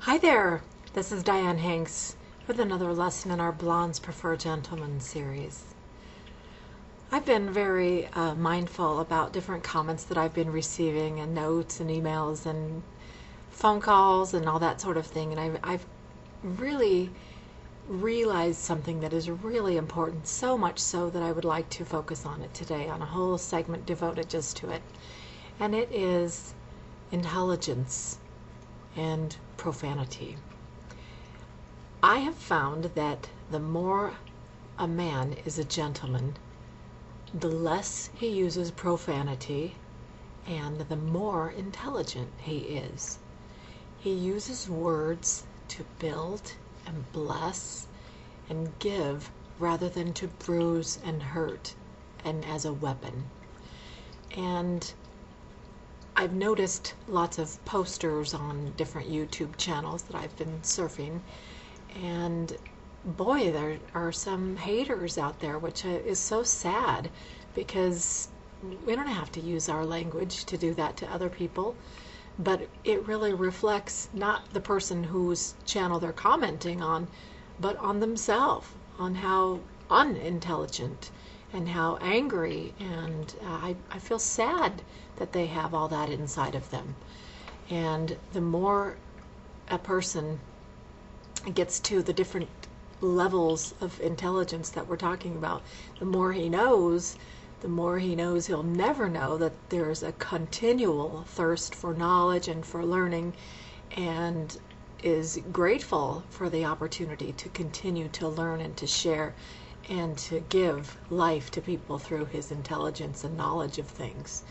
Hi there, this is Dianne Hanks with another lesson in our Blondes Prefer Gentlemen series. I've been very mindful about different comments that I've been receiving and notes and emails and phone calls and all that sort of thing, and I've really realized something that is really important, so much so that I would like to focus on it today, on a whole segment devoted just to it, and it is intelligence and profanity. I have found that the more a man is a gentleman, the less he uses profanity and the more intelligent he is. He uses words to build and bless and give rather than to bruise and hurt and as a weapon. And I've noticed lots of posters on different YouTube channels that I've been surfing, and boy, there are some haters out there, which is so sad, because we don't have to use our language to do that to other people, but it really reflects not the person whose channel they're commenting on, but on themselves, on how unintelligent and how angry, and I feel sad that they have all that inside of them. And the more a person gets to the different levels of intelligence that we're talking about, the more he knows he'll never know that there's a continual thirst for knowledge and for learning, and is grateful for the opportunity to continue to learn and to share and to give life to people through his intelligence and knowledge of things.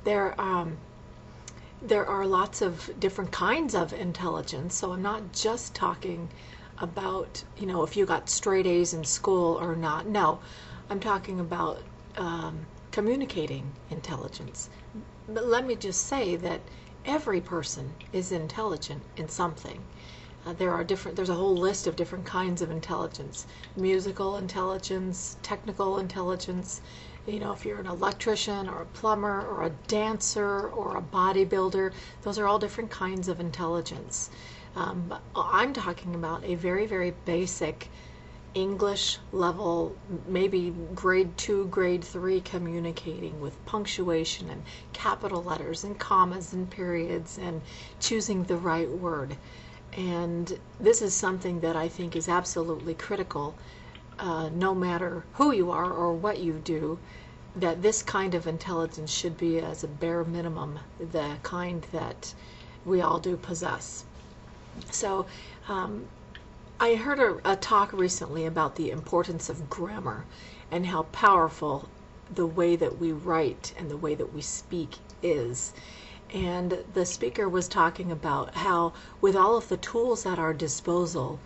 There are lots of different kinds of intelligence, so I'm not just talking about, if you got straight A's in school or not. No, I'm talking about communicating intelligence. But let me just say that every person is intelligent in something. There's a whole list of different kinds of intelligence: musical intelligence, technical intelligence. If you're an electrician or a plumber or a dancer or a bodybuilder, those are all different kinds of intelligence. But I'm talking about a very, very basic English level, maybe grade 2, grade 3 communicating with punctuation and capital letters and commas and periods and choosing the right word. And this is something that I think is absolutely critical, no matter who you are or what you do, that this kind of intelligence should be, as a bare minimum, the kind that we all do possess. So I heard a talk recently about the importance of grammar and how powerful the way that we write and the way that we speak is. And the speaker was talking about how, with all of the tools at our disposal,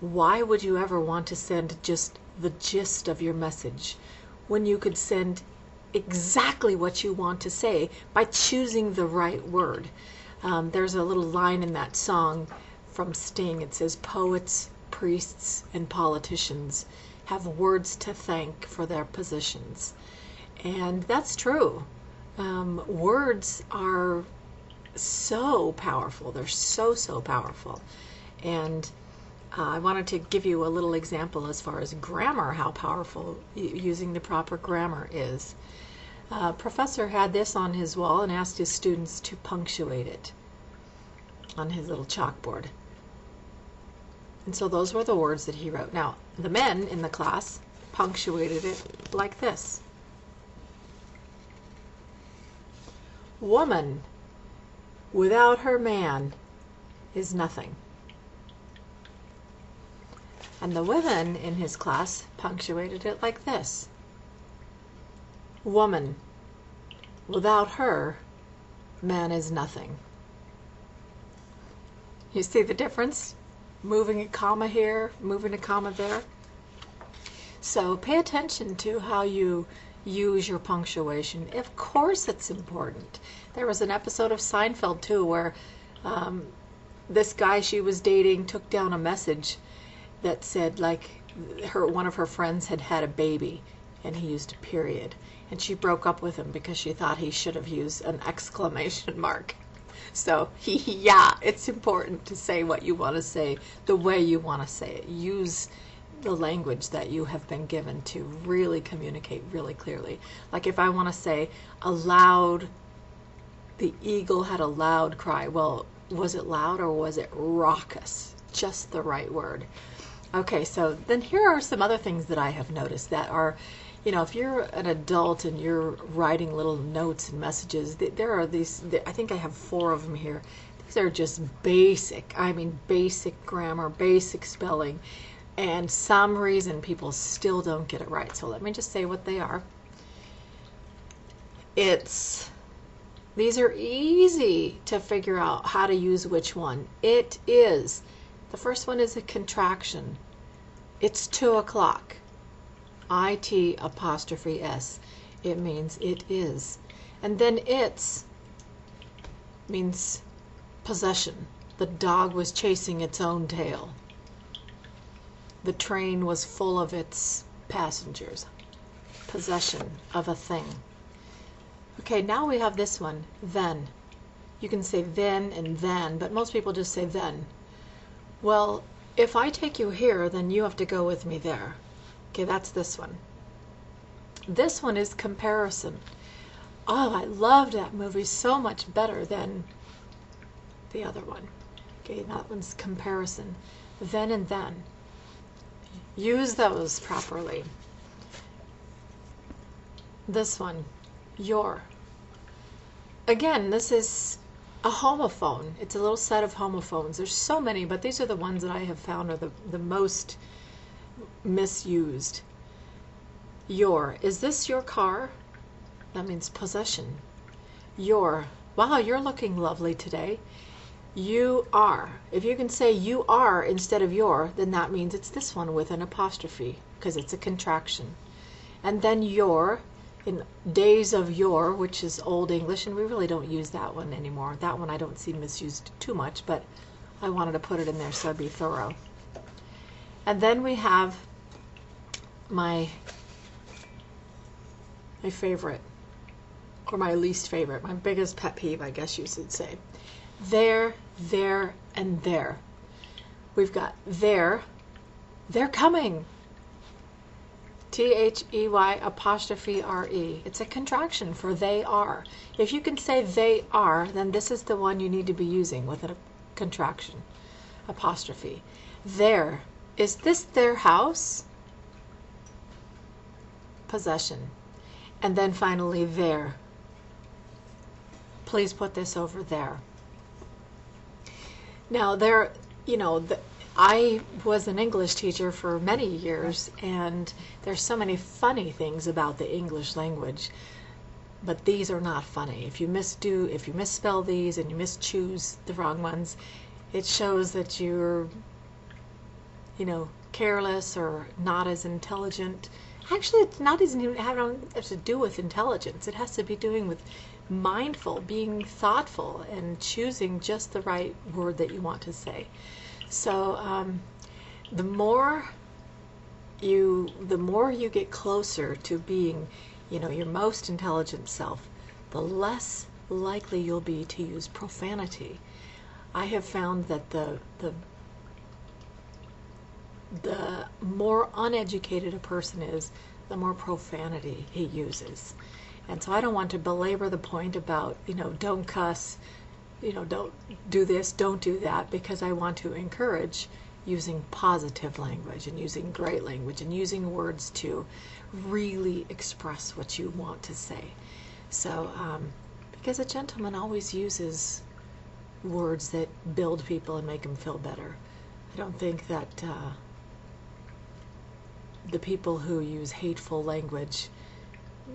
why would you ever want to send just the gist of your message when you could send exactly what you want to say by choosing the right word? There's a little line in that song from Sting. It says, "Poets, priests, and politicians have words to thank for their positions." And that's true. Words are so powerful. They're so powerful. And I wanted to give you a little example as far as grammar, how powerful using the proper grammar is. Professor had this on his wall and asked his students to punctuate it on his little chalkboard. And so those were the words that he wrote. Now, the men in the class punctuated it like this: "Woman without her man is nothing." And the women in his class punctuated it like this: "Woman without her man is nothing." You see the difference? Moving a comma here, moving a comma there. So pay attention to how you use your punctuation. Of course it's important. There was an episode of Seinfeld too where this guy she was dating took down a message that said, like, one of her friends had had a baby, and he used a period, and she broke up with him because she thought he should have used an exclamation mark. So, yeah, it's important to say what you want to say the way you want to say it. Use the language that you have been given to really communicate really clearly. Like if I want to say the eagle had a loud cry. Well, was it loud or was it raucous? Just the right word. Okay, so then here are some other things that I have noticed that are, if you're an adult and you're writing little notes and messages, there are these, I think I have 4 of them here. These are just basic grammar, basic spelling, and some reason people still don't get it right. So let me just say what they are. These are easy to figure out how to use which one. It is. The first one is a contraction. It's 2 o'clock. IT apostrophe S. It means it is. And then it's means possession. The dog was chasing its own tail. The train was full of its passengers. Possession of a thing. Okay, now we have this one, then. You can say then and then, but most people just say then. Well, if I take you here, then you have to go with me there. Okay, that's this one. This one is comparison. Oh, I loved that movie so much better than the other one. Okay, that one's comparison. Then and then. Use those properly. This one, your. Again, this is a homophone. It's a little set of homophones. There's so many, but these are the ones that I have found are the most misused. Your. Is this your car? That means possession. Your. Wow, you're looking lovely today. You are. If you can say you are instead of your, then that means it's this one with an apostrophe, because it's a contraction. And then your, in days of yore, which is Old English, and we really don't use that one anymore. That one I don't see misused too much, but I wanted to put it in there so I'd be thorough. And then we have my favorite, or my least favorite, my biggest pet peeve, I guess you should say. There, and there. We've got there, they're coming. THEY apostrophe RE. It's a contraction for they are. If you can say they are, then this is the one you need to be using with a contraction. Apostrophe. There. Is this their house? Possession. And then finally there. Please put this over there. Now there, I was an English teacher for many years, and there's so many funny things about the English language, but these are not funny. If you misspell these and you mischoose the wrong ones, it shows that you're, careless or not as intelligent. Actually, it's not even have to do with intelligence. It has to be doing with mindful, being thoughtful, and choosing just the right word that you want to say. So the more you get closer to being, your most intelligent self, the less likely you'll be to use profanity. I have found that the more uneducated a person is, the more profanity he uses. And so I don't want to belabor the point about, don't cuss, don't do this, don't do that, because I want to encourage using positive language and using great language and using words to really express what you want to say. So, because a gentleman always uses words that build people and make them feel better. I don't think that the people who use hateful language,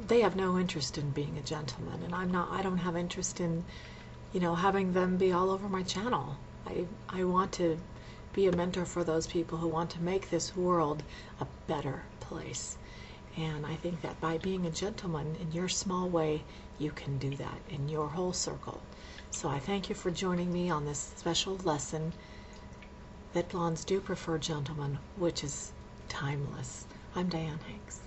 they have no interest in being a gentleman, and I don't have interest in, having them be all over my channel. I want to be a mentor for those people who want to make this world a better place. And I think that by being a gentleman in your small way, you can do that in your whole circle. So I thank you for joining me on this special lesson that blondes do prefer gentlemen, which is timeless. I'm Dianne Hanks.